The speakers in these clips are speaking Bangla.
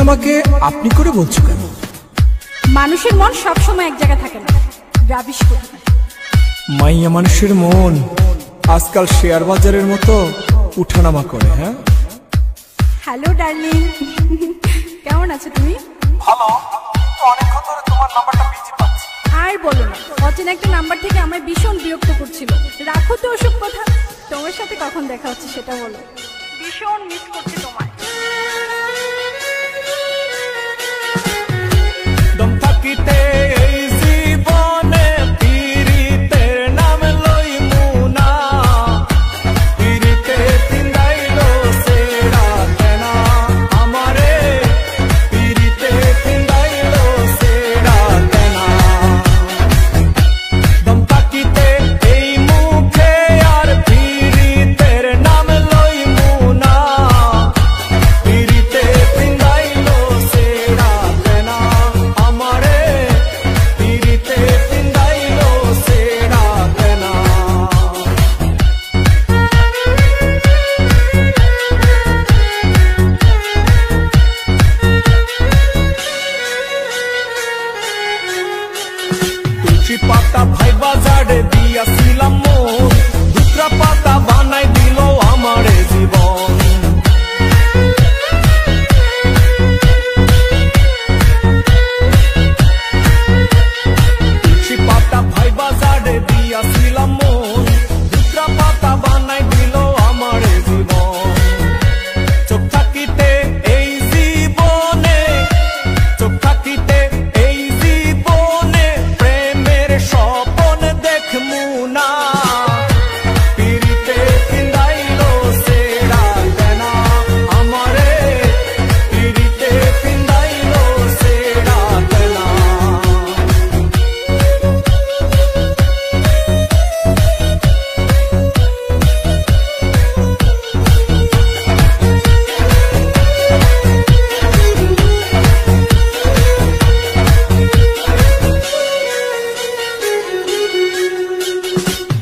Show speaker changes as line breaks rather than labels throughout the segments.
আমাকে আপনি করে বলছো কেন?
মানুষের মন সবসময় এক জায়গায় থাকে না, রাবিশ করে।
মাইয়া মানুষের মন আজকাল শেয়ার বাজারের মতো উঠানামা করে। হ্যাঁ,
হ্যালো ডার্লিং, কেমন আছো তুমি?
ভালো, অনেকক্ষণ ধরে তোমার নাম্বারটা বিজি পাচ্ছি।
আর বলো না, অচেনা একটা নাম্বার থেকে আমায় ভীষণ বিরক্ত করছিল। রাখো তো ওসব কথা, তোমার সাথে কখন দেখা হচ্ছে সেটা বলো। ভীষণ মিস করছি তোমায়।
দম থাকিতে এই জীবনে পীড়িতের নাম লইমু না, পীড়িতে তিন্দাইলো সেরা কেনা আমারে, পীড়িতে তিন্দাইলো সেরা কেনা। দম থাকিতে এই মুখে আর পীড়িতের নাম লইমু না, পীড়িতে তিন্দাইলো সেরা কেনা আমারে, পীড়িতে তিন্দাইলো সেরা কেনা। তুলসী পাতা ভাই বাজারে দিয়াছিলাম মন, দুসরা পাতা বানাই দিল আমারে জীবন। তুলসী পাতা ভাই বাজারে দিয়াছিলাম মন, দুসরা পাতা বানাই দিল আমারে জীবন। চোখ থাকিতে এই জীবনে, চোখ থাকিতে এই জীবনে প্রেমের স্বপন দেখমু না, পীড়িতে তিন্দাইলো সেরা কেনা আমারে, পীড়িতে তিন্দাইলো সেরা কেনা।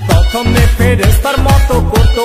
প্রথমে ফেরেশতার মতো করতো